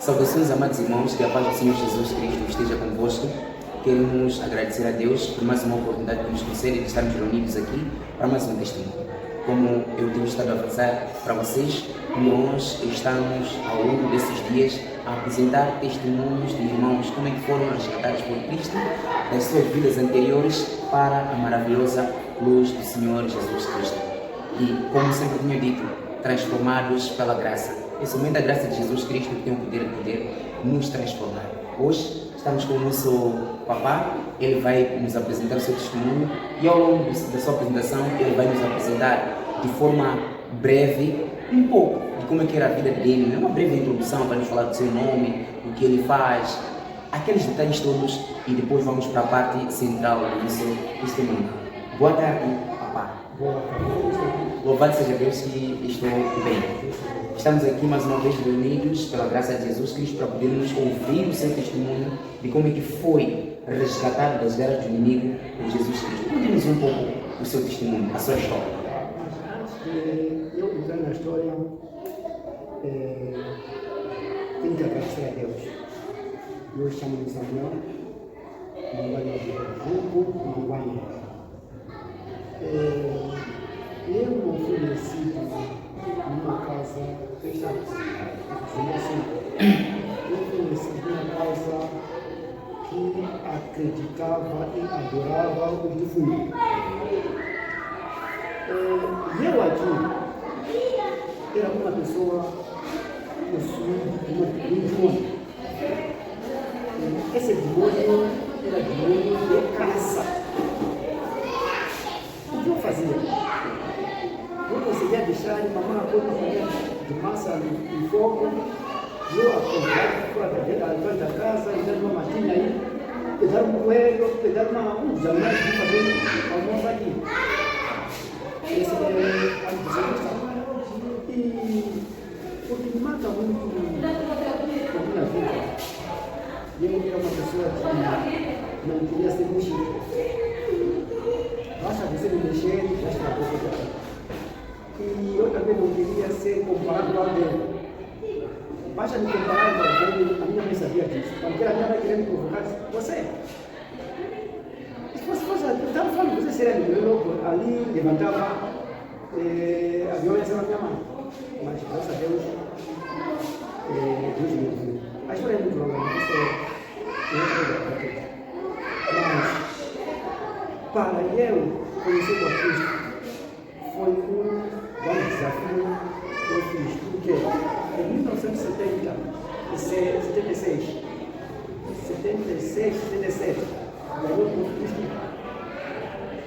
Saudações, amados irmãos, que a paz do Senhor Jesus Cristo esteja convosco. Queremos agradecer a Deus por mais uma oportunidade que nos concede de estarmos reunidos aqui para mais um testemunho. Como eu tenho estado a avançar para vocês, nós estamos ao longo desses dias a apresentar testemunhos de irmãos como é que foram resgatados por Cristo das suas vidas anteriores para a maravilhosa luz do Senhor Jesus Cristo. E, como sempre tenho dito, transformados pela graça. É somente a graça de Jesus Cristo que tem o poder de nos transformar. Hoje estamos com o nosso papá, ele vai nos apresentar o seu testemunho e ao longo da sua apresentação ele vai nos apresentar de forma breve um pouco de como é que era a vida dele, uma breve introdução para nos falar do seu nome, o que ele faz, aqueles detalhes todos e depois vamos para a parte central do nosso testemunho. Boa tarde, papá. Boa tarde. Louvado seja Deus que estou bem. Estamos aqui mais uma vez reunidos pela graça de Jesus Cristo para podermos ouvir o seu testemunho de como é que foi resgatado das garras do inimigo por Jesus Cristo. Conte-nos um pouco o seu testemunho, a sua história. Antes de eu entrar na história, tenho que agradecer a Deus. Eu chamo-me Samuel, Manguanha de Grupo, Manguanha. Eu não fui nascido numa casa fechada. Eu fui nascido numa casa que acreditava e adorava o defunto. Eu aqui era uma pessoa possuída de um demônio. Esse demônio era demônio de caça. O que eu fazia? Eu conseguia deixar ele mamar a coisa de massa no fogo. Eu acordava fora da casa, e dava uma matinha aí, pegar um coelho, pegar uns animais para fazer almoço aqui. Esse é a visão. E o que me mata muito na minha vida, eu era uma pessoa que não queria ser mexido. Basta você me mexer, já está tudo. E eu também não queria ser comparado com alguém. Basta me comparar com alguém, a minha mãe sabia disso. Porque a minha mãe queria me provocar, você. Se fosse, eu estava falando, você seria meu, ali levantava a violência na minha mãe. Mas, graças a Deus, Deus me ouviu. A história é muito longa, mas para eu conhecer o Cristo, foi um grande desafio que eu fiz, porque em 1976, 77, ganhou o curso de estudo.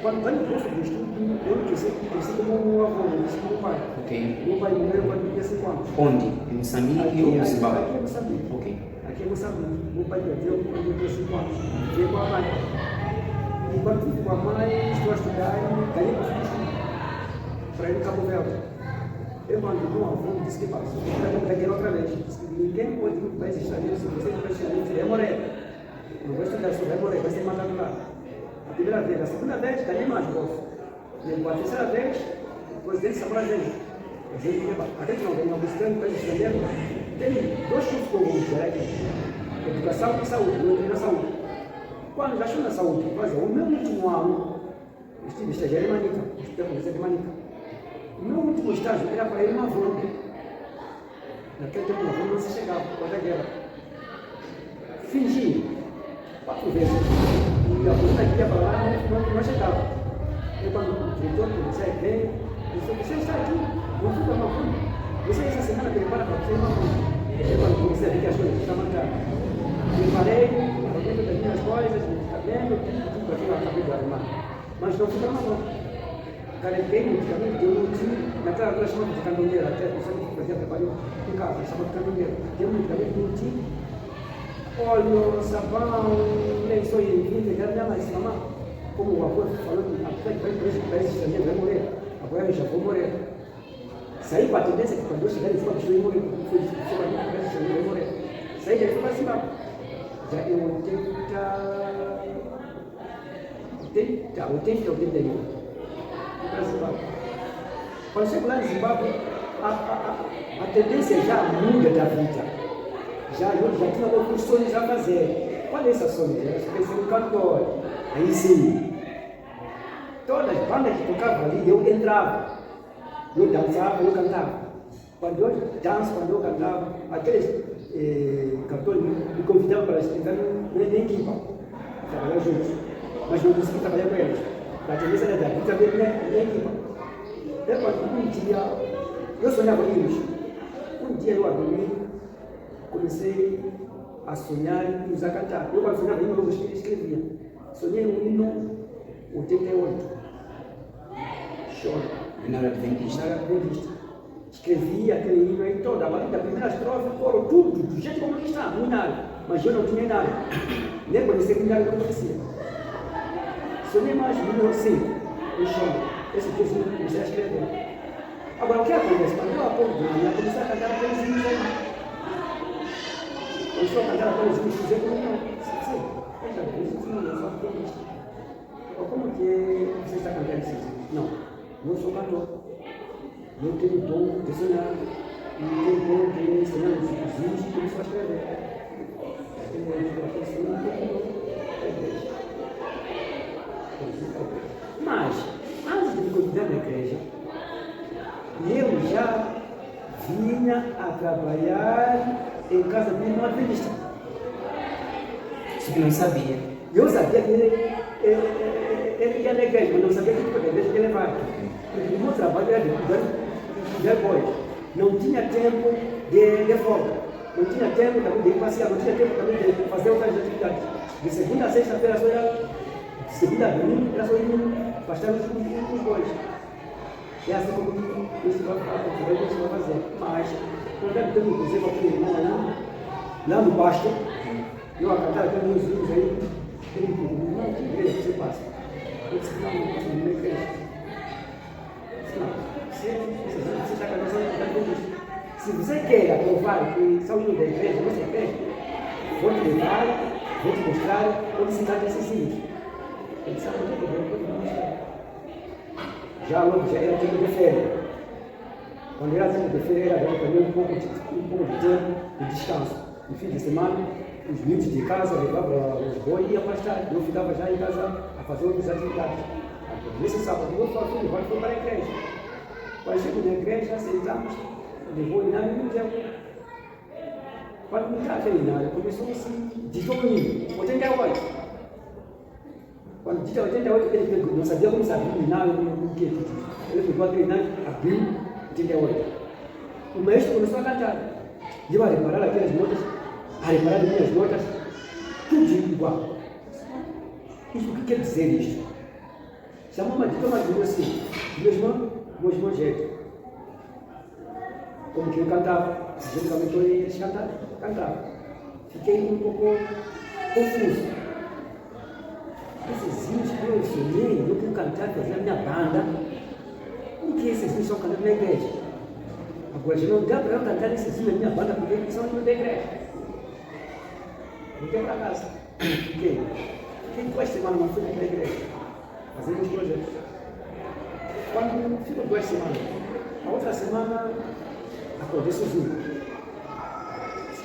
Quando ganhei o curso de estudo, eu cresci como um avô, eu cresci como um pai. Ok. Meu pai morreu quando eu tinha 5 anos. Onde? Em Moçambique ou em Zimbábue? Aqui em Moçambique. Ok. Aqui em Moçambique. Meu pai perdeu quando eu tinha 5 anos. Fiquei com a mãe. E quando fui com a mãe, estou a estudar, ganhei o curso de estudo para ir no Cabo Verde. Eu mandei um avô e disse que passou. Eu ganhei outra vez. Disse que ninguém pode ir para o país estrangeiro se você não vai estrangeiro. Você vai morrer. Não vai estudar, você vai morrer, vai ser mandado lá. A primeira vez, a segunda vez, ganhei mais bolsa. E a terceira vez, o presidente Samora veio. Até que não ganhou buscando o país estrangeiro. Tem 2 cursos comuns, educação e saúde. Eu entrei na saúde. Quando já estou na saúde, o meu último ano, eu estive estagiário em Manica, hospital de Manica. O meu último estágio era para ir uma volta. Naquele tempo, uma volta não se chegava, por causa da guerra. Fingi 4 vezes. E a volta que ia para lá não chegava. Eu, quando o diretor comecei a ver, eu disse: você está aqui, não fui para uma volta. Você, essa semana, prepara para você ir uma volta. Eu, quando comecei a ver que as coisas estavam marcadas, preparei, dentro das minhas coisas, cabelo, tudo aquilo eu acabei de arrumar. Mas não fui para uma volta. Carreguei medicamento, deu um time, naquela altura chamava de candombeira, até a pessoa que fazia trabalho em casa, chamava de candombeira. Deu um medicamento, deu um time, óleo, sabão, lençol e vinho, e minha mãe disse: mamãe, como o avô falou, a pessoa que vai para esse país estrangeiro vai morrer, agora eu já vou morrer. Saí com a tendência que quando eu chegar em cima do chão, morrer, fui para o país estrangeiro, vai morrer. Saí daí, fui para Zimbábue. Já em 81. Para Zimbábue. Quando chego lá em Zimbábue, a tendência já muda da vida. já tinha alguns sonhos a fazer. Qual é esse sonho? Era ser um cantor. Aí sim, todas as bandas que tocavam ali, eu entrava. Eu dançava, eu cantava. Quando eu danço, quando eu cantava, aqueles cantores me convidavam para entrar na equipa, trabalhar juntos. Mas não consegui trabalhar com eles. Para ter essa idade, eu trabalhei na equipa. Até quando um dia, eu sonhava isso. Um dia eu a dormir, comecei a sonhar e usar cantar. Eu quando sonhava hino, eu escrevia. Sonhei um hino 88. Choro. Na hora adventista. Na hora adventista. Escrevi aquele hino aí toda, da primeira estrofe, coro, tudo, do jeito como está, muito nada. Mas eu não tinha nada. Nem conhecia que nada não conhecia. Sonhei mais número 5, eu choro. Esse que eu comecei a escrever. Agora, o que acontece? Quando eu acordo de manhã, comecei a cantar aqueles hinos aí. Começou a cantar aqueles hinos, dizer como não. Sim, veja, isso não é só adventista. Como que você está cantando isso? Não, eu sou cantor. Eu tenho dom de sonhar. E tenho dom de ensinar os hinos e começou a escrever. Mas, antes de me convidar na igreja, eu já vinha a trabalhar em casa de uma adventista. Isso que não sabia. Eu sabia que ele ia na igreja, mas não sabia que tipo de igreja ele levava. Porque o meu trabalho era de boy. Não tinha tempo de folga. Não tinha tempo também de ir passear, não tinha tempo também de fazer outras atividades. De segunda a sexta-feira só era, de segunda a domingo, era só ir pastar os bois. É assim como isso vai fazer. Mas, quando eu tenho um exemplo aquele irmão aí, lá no pasto, eu a cantar aqueles livros aí, ele me perguntou, não, que igreja você passa? Eu disse, não é igreja. Você está cansado de se você quer aprovar que são da igreja, você quer, vou te levar, vou te mostrar onde se trata esses livros. Ele disse, já era tempo de férias. Quando era tempo de férias, era também um pouco de tempo de descanso. No fim de semana, os miúdos de casa levavam os bois e ia pastar. Eu ficava já em casa a fazer outras atividades. Nesse sábado, eu falei, filho, vai para a igreja. Quando chego na igreja, sentamos, levou o Inário e me deu. Quando me traz o Inário, começou assim, ditou o hino, 88. Quando dita 88, ele não sabia como sabia o Inário, o que ele pegou aquele Inário, abriu 88. O maestro começou a cantar. E eu a reparar aquelas notas, a reparar as minhas notas, tudo igual. Isso o que quer dizer isto? Chamou uma dica, mas disse assim, meu jeito. Como que eu cantava, geralmente eles cantavam. Fiquei um pouco confuso. Esses hinos que eu sonhei, eu quero cantar, fazer a minha banda. Por que esses hinos são cantados na igreja? Agora, já não dá para eu cantar esses hinos na minha banda, porque eles são hinos da igreja. Voltei para casa. Fiquei 2 semanas, não fui para a igreja, fazendo os projetos. Quando fico 2 semanas, a outra semana, acordei sozinho.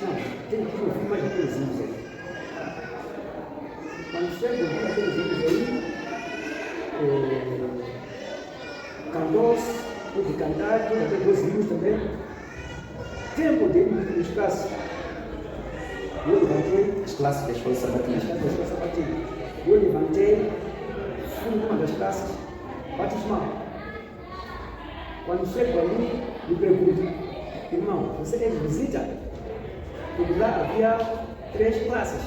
Não, tem que ouvir mais aqueles hinos aí. Quando chego, vi aqueles hinos aí, cantou-se, pude cantar, pude ter 2 hinos também. Tempo de ir nos classes. Eu levantei. As classes da escola sabatina. Eu levantei, fui numa das classes, batismal. Quando chego ali, me pergunto, irmão, você é de visita? Porque lá havia 3 classes.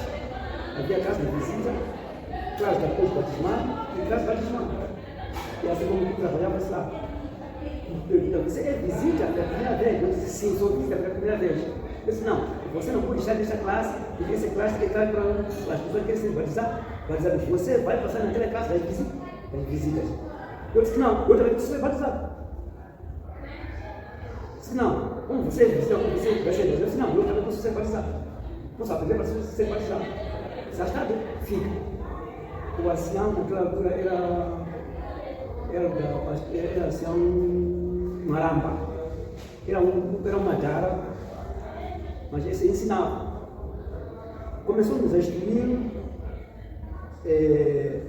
Havia a classe de visita, classe depois batismal e classe batismal. E assim como eu trabalhava lá. Me pergunta, você é visita pela primeira vez? Eu disse, sim, sou visita pela primeira vez. Eu disse, não, você não pode estar nesta classe, porque essa classe é classe para as pessoas que querem se batizar. Você vai passar naquela classe das visitas. Eu disse, não, eu também preciso ser batizado. Não, como você visita, como você vai ser Deus? Eu disse, não, eu também posso ser batizado. Posso aprender para ser batizado. Se está bem, fica. O ancião, naquela altura, era ancião Maramba. Era uma jara, mas esse ensinava. começou-nos a instruir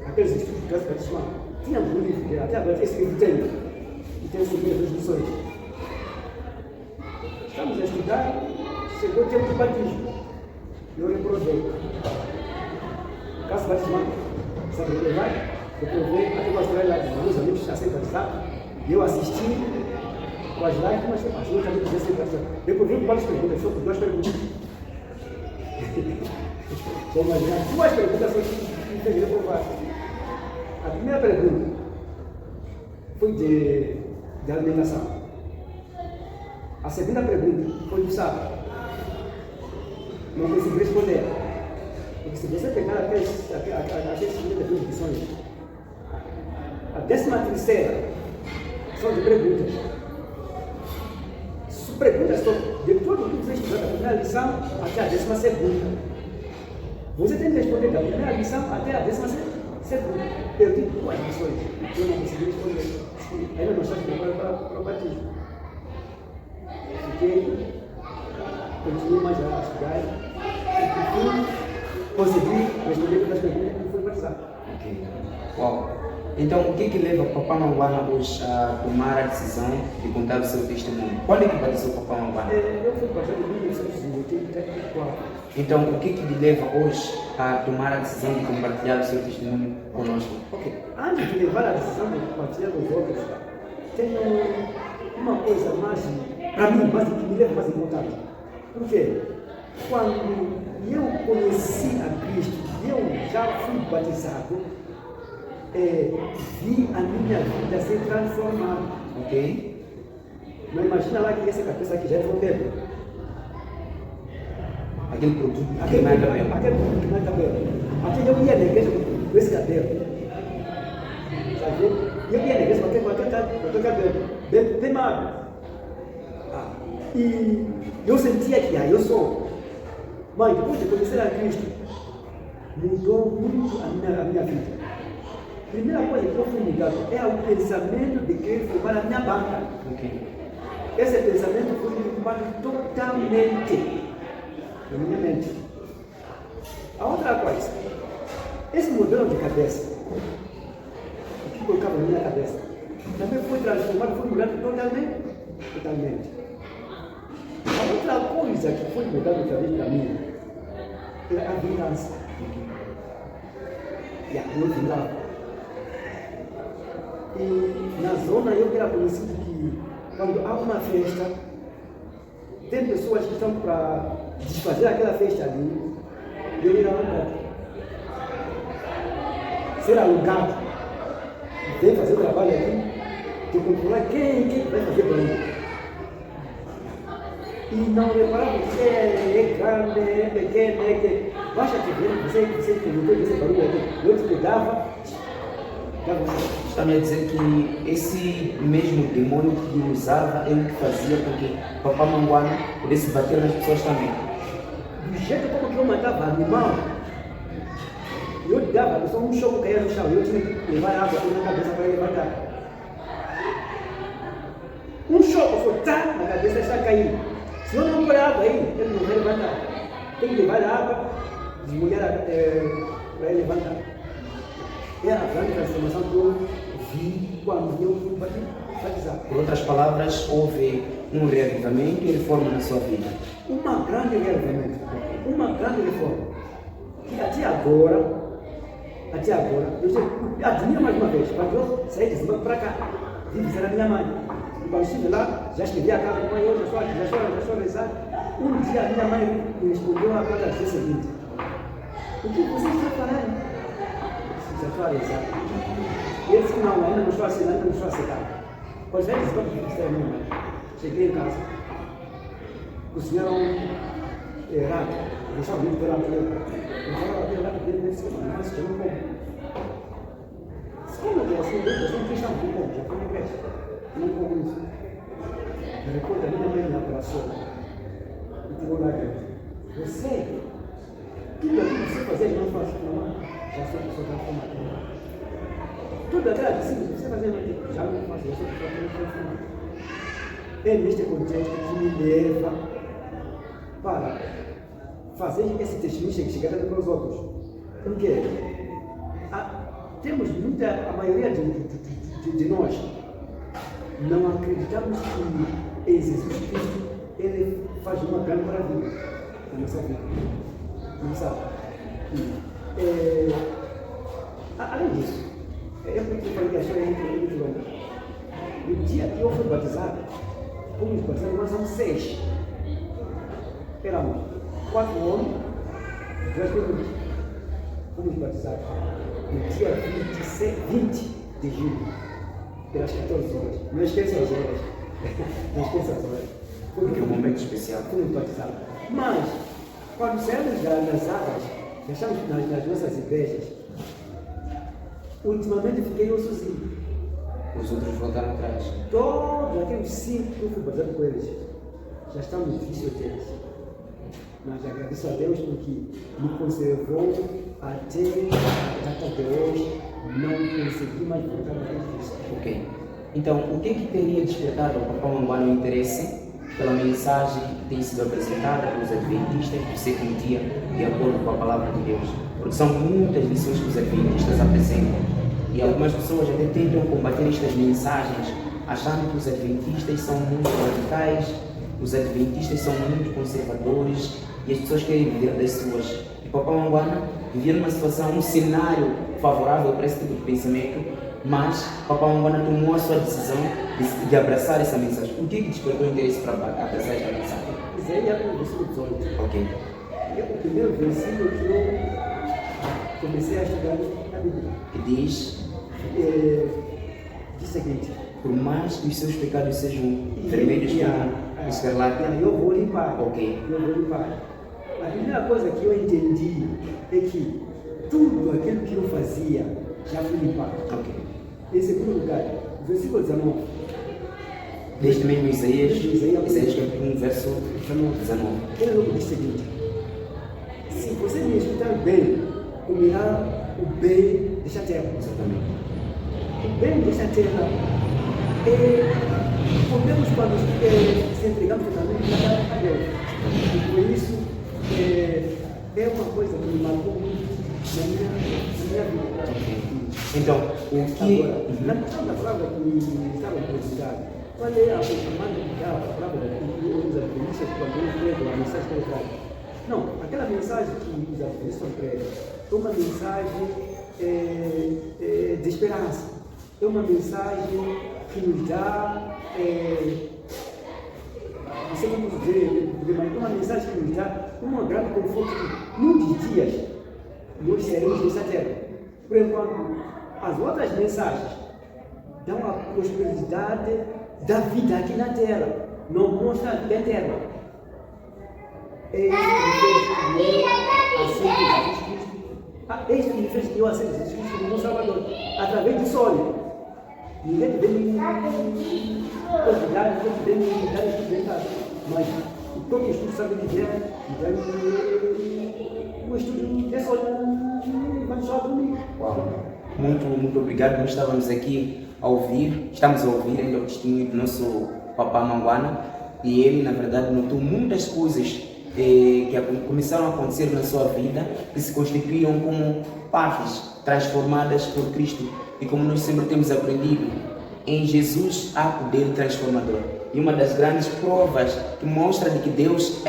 aqueles estudos de classe batismal. Tínhamos um livro, até agora esse livro tem, e tem as lições. Estamos a estudar, chegou o tempo do batismo. Eu reprovei. Classe batismal, sabe o que vai? Reprovei, até gostei lá de meus amigos já sem batizar. E eu assisti com as lágrimas, as duas amigos já sem batizar. Reprovei com várias perguntas, só por 2 perguntas. Vou imaginar 2 perguntas só que me fez reprovar. A primeira pergunta foi de alimentação. A segunda pergunta foi do sábado. Não consegui responder. Porque se você pegar aquelas primeiras lições, a 13ª são de perguntas. Perguntas só de tudo que você estudou da primeira lição até a 12ª. Você tem que responder da primeira lição até a 12ª. Eu tive 2 lições. Eu não consegui responder. Ainda não estava preparado para o batismo. Fiquei, continuei mais a estudar. E consegui responder todas as perguntas e fui batizado. Ok. Uau! Então, o que leva o Papá Manguana hoje a tomar a decisão de contar o seu testemunho? Quando é que batizou o Papá Manguana? Eu fui batizado em 1984. Então, o que lhe leva hoje a tomar a decisão de compartilhar o seu testemunho conosco? Ok. Antes de levar a decisão de compartilhar com os outros, tem uma coisa mais, para mim, mais, que me leva mais importante. Por quê? Quando eu conheci a Cristo, eu já fui batizado, vi a minha vida ser transformada. Ok? Não imagina lá que essa cabeça aqui já é bebê. Aquele produto que Aquele não é produto que não é cabelo. Até eu ia na igreja com esse cabelo. Sabe? Eu ia na igreja com aquele cabelo. Bem magro. E eu sentia que eu sou. Mas depois de conhecer a Cristo, mudou muito a minha vida. A primeira coisa que eu fui mudado é o pensamento de querer formar a minha banda. Ok. Esse pensamento foi derrubado totalmente na minha mente. A outra coisa, esse modelo de cabeça, o que colocava na minha cabeça, também foi transformado, foi mudado totalmente. A outra coisa que foi mudada através da minha é a vingança. E a minha vingança. E na zona eu era conhecido que quando há uma festa, tem pessoas que estão para desfazer aquela festa ali, eu era alugado. Ser alugado, tem que fazer o trabalho aqui, de controlar quem vai fazer barulho. E não reparava que é grande, é pequeno, é que baixa que vem, você que não tem esse barulho aqui. Eu te pegava, Está me a dizer que esse mesmo demônio que usava é o que fazia com que Papá Manguana pudesse bater nas pessoas também. Do jeito como que eu matava animal, eu dava a pessoa um choque caía no chão, eu tinha que levar água na cabeça para levantar. Um choque só tá na cabeça e está caindo. Se eu não pôr água aí, ele não vai levantar. Tem que levar água, desmolhar para ele levantar. É a grande transformação que eu vi quando eu fui batizar. Por outras palavras, houve um reavivamento e reforma na sua vida. Uma grande reavivamento, uma grande reforma. E até agora, eu admiro mais uma vez, quando eu saí de Zimbábue para cá, vim visitar a minha mãe. E quando estive lá, já escrevi a casa, mãe, eu já estou a rezar. Um dia a minha mãe me respondeu a carta do seguinte: o que você está falando? Já estou a rezar. E ele disse que não, ainda não estou a assinar, ainda não estou a aceitar. Quando saí de Zimbábue, eu disse a minha mãe, cheguei em casa, cozinharam rato, deixaram muito pela mulher. Eu falava aquele rato dele, ele disse, mas eu não como. Como que é assim? Eu sou um cristão, não como, já fui na igreja. Não como isso. Eu recordo a minha mãe me abraçou e tirou lágrimas. Você, tudo aquilo que você fazia e não faz, não, já sou pessoa transformada. Tudo aquilo que você fazia já não faz, já sou pessoa transformada. É neste contexto que me leva para fazer esse testemunho chegar para os outros. Porque temos a maioria de nós não acreditamos que Jesus Cristo ele faz uma grande maravilha na nossa vida. Não sabe? Além disso, eu falei que a história é muito longa. No dia que eu fui batizado, fomos batizados, nós somos 6. Éramos 4 homens, 2 mulheres. Fomos batizados no dia 20 de julho, pelas 14 horas. Não esqueça as horas. Não esqueça as horas. Porque é um momento especial. Fomos batizados. Mas, quando saímos das águas, deixamos nas nossas igrejas, ultimamente fiquei eu sozinho. Os outros voltaram atrás. Todos aqueles 5 que eu fui batizado com eles, já estão no vício deles. Mas agradeço a Deus porque me conservou até a data de hoje, não consegui mais voltar a Cristo. Ok. Então, o que teria despertado ao Papá Manguana o interesse pela mensagem que tem sido apresentada pelos adventistas do sétimo dia, de acordo com a palavra de Deus? Porque são muitas lições que os adventistas apresentam. E algumas pessoas até tentam combater estas mensagens, achando que os adventistas são muito radicais, os adventistas são muito conservadores e as pessoas querem viver das suas. E Papá Manguana vivia numa situação, um cenário favorável para esse tipo de pensamento, mas Papá Manguana tomou a sua decisão de abraçar essa mensagem. O que despertou o interesse para abraçar esta mensagem? Isaías, versículo 18. Ok. É o primeiro versículo que eu comecei a estudar na Bíblia. Que diz Diz o seguinte: por mais que os seus pecados sejam vermelhos como escarlate, eu vou limpar. Ok. Eu vou limpar. A primeira coisa que eu entendi é que tudo aquilo que eu fazia já foi limpado. Ok. Em segundo lugar, versículo 19. Desde mesmo Isaías capítulo 1, verso 19. Ele logo diz o seguinte: se você me escutar bem, comerá o bem desta terra. Exatamente. O bem desta terra podemos quando se entregamos totalmente a Deus. E por isso é uma coisa que me marcou muito na minha vida. Então, o que... Agora, na questão da palavra que estava apresentada, qual é a palavra que os adventistas quando eles pregam a mensagem que eles trazem? Não, aquela mensagem que os adventistas pregam é uma mensagem de esperança. É uma mensagem que nos dá, não sei como dizer, mas é uma mensagem que nos dá um grande conforto que num dos dias nós seremos nessa terra. Por enquanto, as outras mensagens dão a prosperidade da vida aqui na terra, não mostra a vida eterna. É isso que me fez que eu aceito Jesus Cristo como meu Salvador, através do sonho. Ninguém vem me convidar, ninguém vem me dar experimentado, mas o próprio estudo sabe dizer, o estudo é sonho, vai só comigo. Uau. Muito obrigado. Nós estamos aqui estamos a ouvir ainda o testemunho do nosso Papá Manguana, e ele, na verdade, notou muitas coisas que começaram a acontecer na sua vida, que se constituíram como partes transformadas por Cristo. E como nós sempre temos aprendido, em Jesus há poder transformador. E uma das grandes provas que mostra de que Deus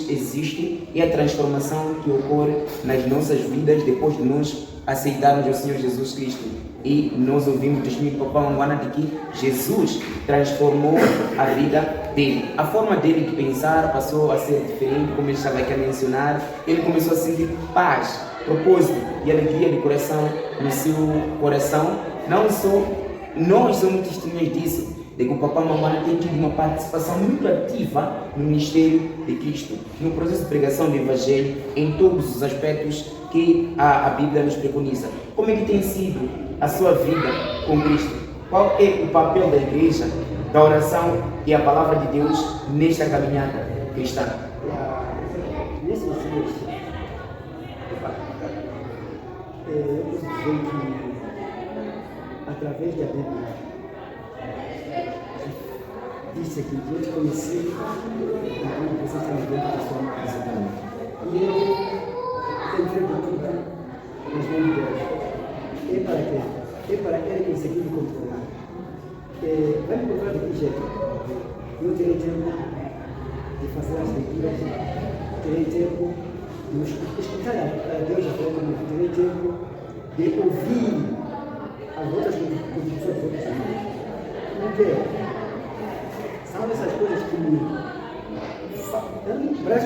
existe, é a transformação que ocorre nas nossas vidas depois de nós aceitarmos o Senhor Jesus Cristo. E nós ouvimos o testemunho do Papá Manguana de que Jesus transformou a vida dele. A forma dele de pensar passou a ser diferente, como ele estava aqui a mencionar. Ele começou a sentir paz, propósito e alegria de coração no seu coração. Não só nós somos testemunhas disso, de que o Papá Manguana tem tido uma participação muito ativa no ministério de Cristo, no processo de pregação do Evangelho, em todos os aspectos que a Bíblia nos preconiza. Como é que tem sido a sua vida com Cristo? Qual é o papel da igreja, da oração e a palavra de Deus nesta caminhada cristã? Nesses dias, eu posso dizer que, através da Bíblia, disse aqui que eu te conheci, e vocês estão vendo pessoalmente. É para quê? É para ele conseguir me controlar. Vai me controlar de que jeito? Eu terei tempo de fazer as leituras, terei tempo de escutar a Deus a comigo, terei tempo de ouvir as outras condições dos outros irmãos. Porque são essas coisas que me parece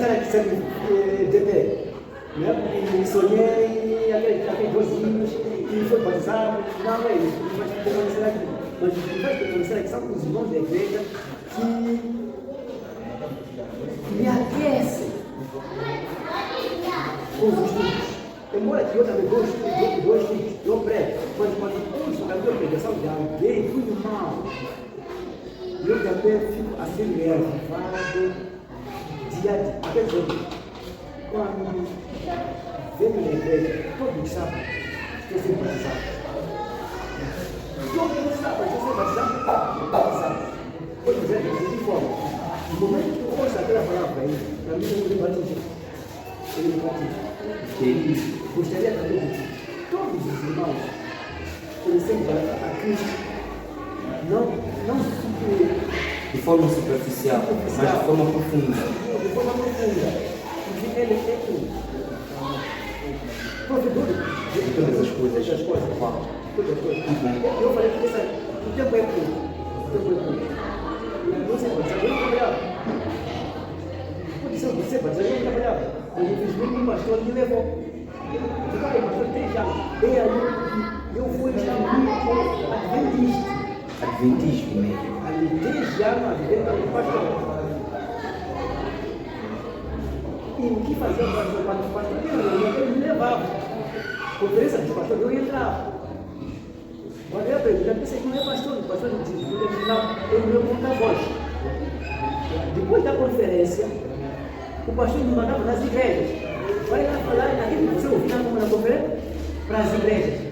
que me sonhei aqueles dozinhos e foi batizado. Não é isso, mas vai permanecer aqui são os irmãos da igreja que me aquecem com os estudos. Embora que eu também gosto, eu prego, mas quando ouço a minha pregação de alguém muito mal, eu também fico assim levado diante aqueles outros. Quando venho na igreja, todo sábado, estou sendo batizado. Todo sábado, estou sendo batizado. Por exemplo, de que forma? No momento que eu ouço aquela palavra aí, para mim eu me batizo. Ele me batiza. Gostaria também de todos os irmãos conhecemos a Cristo, não de forma superficial, mas de forma profunda. De forma profunda, porque Ele é tudo. Provedor de todas as coisas. Todas as coisas. Eu falei que o tempo é pouco. Você batizado, eu trabalhava. Pode ser você batizado, eu trabalhava. Mas infelizmente o pastor me levou. Eu fui Adventismo mesmo. Ali 3 anos adventista pastor. E o que fazia o pastor quando o pastor ele me levava? Conferência dos pastores, eu entrava. Quando eu ia perguntar, pensei que não é pastor, o pastor disse, eu me lembro muita voz. Depois da conferência, o pastor me mandava nas igrejas. Vai lá falar naquilo que você ouviu na conferência para as igrejas.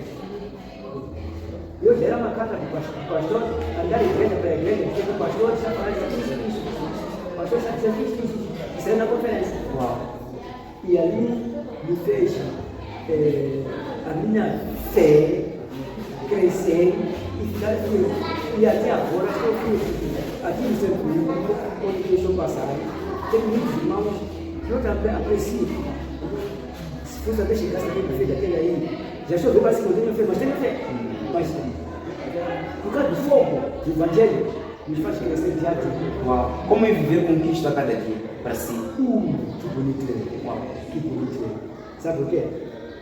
Eu gerar uma carta para o pastor, andar igreja para igreja, porque o pastor está falando isso. O pastor está dizendo isso. Isso é na conferência. Uau. E ali me fez a minha fé crescer e ficar firme. E até agora estou firme. Aqui no centro, onde deixou passar, tem muitos irmãos que eu também aprecio. Se fosse a vez chegasse aquele filho daquele aí, já choveu quase que eu tenho fé, mas tenho fé. Mas por causa do fogo do Evangelho, nos faz crescer diante. Uau! Como é viver com Cristo a cada dia para si? Que bonito. Uau! Que bonito. Sabe por quê?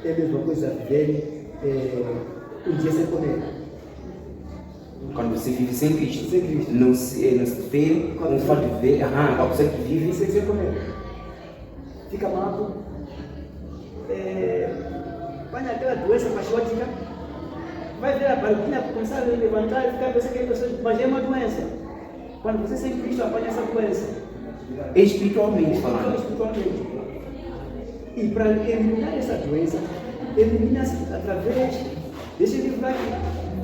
É a mesma coisa viver um dia sem comer. Quando você vive sem Cristo, não se vê com o fato de viver, a pessoa que vive sem comer. Fica amado. Vai naquela doença machótica, vai ver a barriguinha começar a levantar e ficar pensando que é pessoa, mas é uma doença. Quando você sem Cristo apanha essa doença. Espiritualmente falando. Espiritualmente. E para eliminar essa doença, elimina-se através desse livro aqui.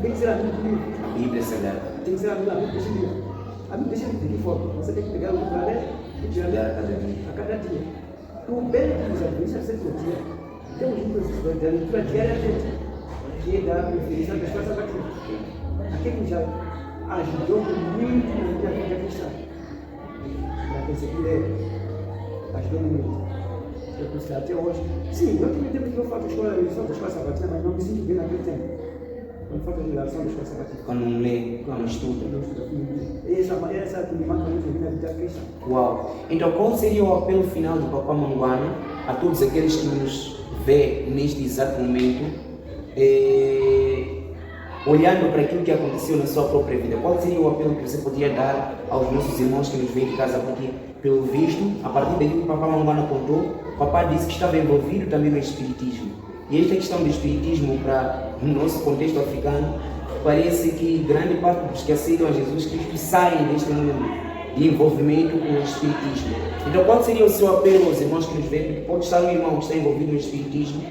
Tem que ser a Bíblia. A Bíblia Sagrada. Tem que ser a Bíblia desse livro. A Bíblia deixa de que forma? Você tem que pegar o livro para ler e tirar a cada dia. O bem dos adventistas é todo dia. Temos um processo da leitura diariamente, que é da preferência da escola sabatina. Aquele já ajudou muito na minha vida cristã. Para conseguir ajudou muito. Eu consegui até hoje. Sim, eu também tenho que eu faço a lição da escola sabatina, mas não me sinto bem naquele tempo. Quando faço a lição da escola sabatina. Quando não lê, quando estuda. Essa que me manda muito na vida cristã. Uau! Então qual seria o apelo final do Papá Manguana a todos aqueles que nos vê neste exato momento, olhando para aquilo que aconteceu na sua própria vida? Qual seria o apelo que você poderia dar aos nossos irmãos que nos veem de casa? Porque, pelo visto, a partir daquilo que o Papá Manguana contou, o Papá disse que estava envolvido também no espiritismo. E esta questão do espiritismo para o nosso contexto africano, parece que grande parte dos que aceitam a Jesus Cristo saem deste mundo de envolvimento com o espiritismo. Então, qual seria o seu apelo aos irmãos que nos veem? Porque pode estar um irmão que está envolvido no espiritismo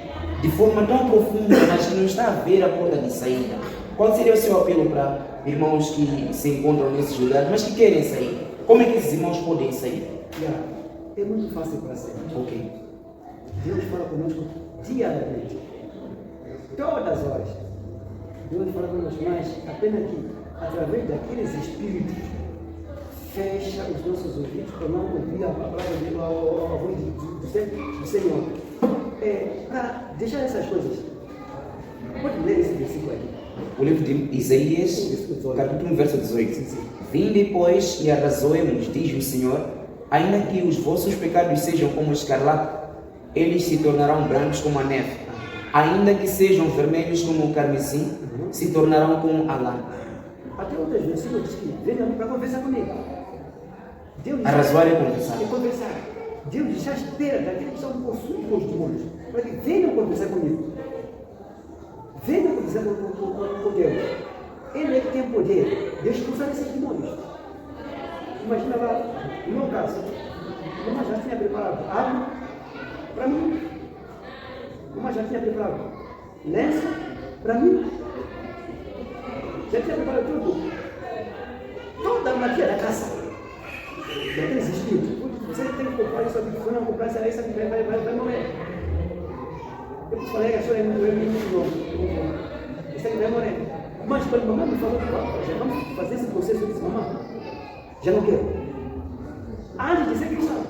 de forma tão profunda, mas que não está a ver a porta de saída. Qual seria o seu apelo para irmãos que se encontram nesses lugares, mas que querem sair? Como é que esses irmãos podem sair? É muito fácil para ser. Ok. Deus fala conosco diariamente, todas as horas. Deus fala para nós, mas apenas que, através daqueles espíritos, fecha os nossos ouvidos para não ouvir a palavra dele, a voz do Senhor. Para deixar essas coisas, pode ler esse versículo aí. O livro de Isaías, capítulo 1, verso 18. Vinde, pois, e arrazoemos, diz o Senhor, ainda que os vossos pecados sejam como escarlate, eles se tornarão brancos como a neve. Ainda que sejam vermelhos como o carmesim, se tornarão como a lã. Até outras versículos diz que venha para conversar comigo. Arrazoar é conversar. Deus já espera daqueles que são possuídos pelos demônios, para que venham conversar comigo. Venham conversar com Deus. Ele é que tem poder de expulsar esses demônios. Imagina lá, no meu caso, a mamãe já tinha preparado água para mim. A mamãe já tinha preparado lenço para mim. Já tinha preparado tudo. Toda a magia da casa. Daqueles espíritos. Você tem que comprar isso aqui. Se não comprar isso aí, vai morrer. Eu falei que a senhora é muito novo. Isso aqui vai morrer. Mas quando a mamãe me falou, já vamos fazer esse processo, eu disse, mamãe, já não quero. Antes de ser cristão.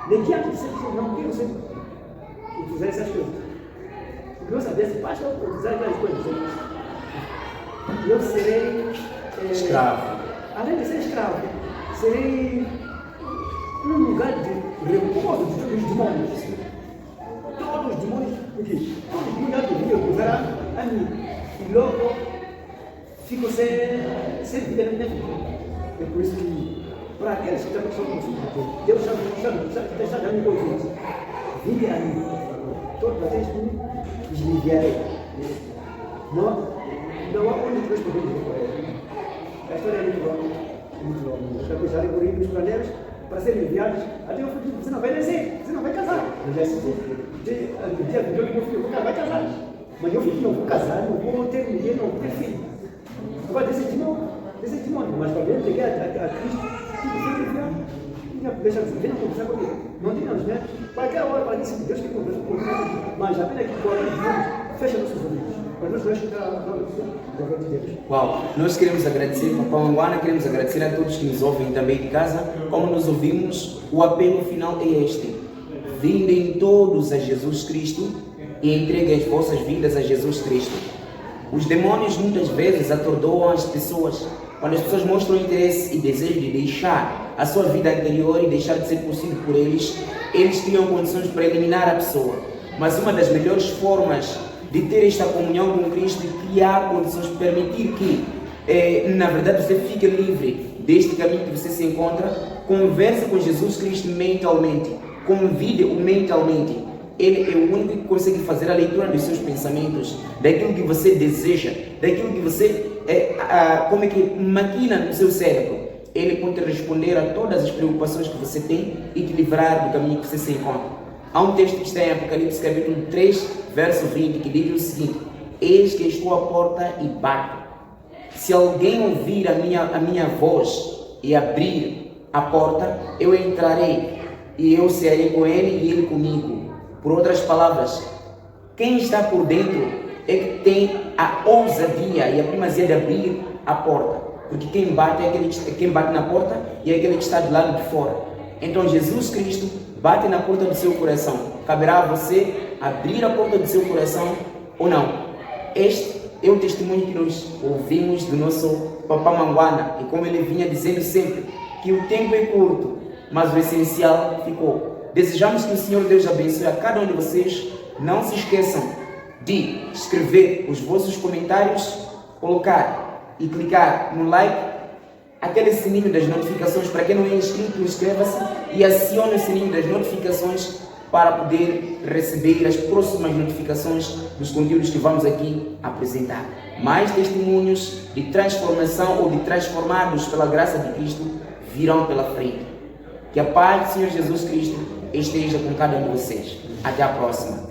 Nem antes de ser cristão, não quero ser utilizar essas coisas. Porque eu sabia se basta eu utilizar aquelas coisas. Eu serei escravo. Além de ser escravo, serei um lugar de repouso dos demônios. Todos os demônios, porque todos os demônios deveriam usar a mim. E logo fico sem vida na minha vida. É por isso que, para aqueles que também são conhecidos, Deus está dando coisas. Vinde a mim. Todos aqueles que desligarem. Não há onde Deus podemos ir. A história é muito longa. Já pensaram em correr os planeiros para serem enviados. Até eu falei, você não vai nascer, você não vai casar. Eu já assisti. O dia do meu filho, não vai casar. Mas eu falei, não vou casar, não vou ter mulher, não vou ter filho. Agora decidi não. Mas para ver, peguei a Cristo, deixa eu ver, não conversar comigo. Não tem nada, né? Para aquela hora, para isso, Deus quer conversar comigo. Mas apenas que agora, fecha nossos ouvidos. Uau, nós queremos agradecer, Papai Manguana, queremos agradecer a todos que nos ouvem também de casa. Como nos ouvimos, o apelo final é este: vindem todos a Jesus Cristo e entreguem as vossas vidas a Jesus Cristo. Os demônios muitas vezes atordoam as pessoas quando as pessoas mostram interesse e desejo de deixar a sua vida anterior e deixar de ser possível por eles criam condições para eliminar a pessoa. Mas uma das melhores formas de ter esta comunhão com Cristo e criar condições para permitir que, na verdade, você fique livre deste caminho que você se encontra, converse com Jesus Cristo mentalmente, convide-o mentalmente. Ele é o único que consegue fazer a leitura dos seus pensamentos, daquilo que você deseja, daquilo que você maquina no seu cérebro. Ele pode responder a todas as preocupações que você tem e te livrar do caminho que você se encontra. Há um texto que está em Apocalipse capítulo 3, verso 20, que diz o seguinte: eis que estou à porta e bato. Se alguém ouvir a minha voz e abrir a porta, eu entrarei e eu cearei com ele e ele comigo. Por outras palavras, quem está por dentro é que tem a ousadia e a primazia de abrir a porta. Porque quem bate na porta e é aquele que está do lado de fora. Então Jesus Cristo bate na porta do seu coração. Caberá a você abrir a porta do seu coração ou não. Este é o testemunho que nós ouvimos do nosso Papai Manguana. E como ele vinha dizendo sempre, que o tempo é curto, mas o essencial ficou. Desejamos que o Senhor Deus abençoe a cada um de vocês. Não se esqueçam de escrever os vossos comentários, colocar e clicar no like, aquele sininho das notificações. Para quem não é inscrito, inscreva-se e acione o sininho das notificações para poder receber as próximas notificações dos conteúdos que vamos aqui apresentar. Mais testemunhos de transformação ou de transformados pela graça de Cristo virão pela frente. Que a paz do Senhor Jesus Cristo esteja com cada um de vocês. Até a próxima.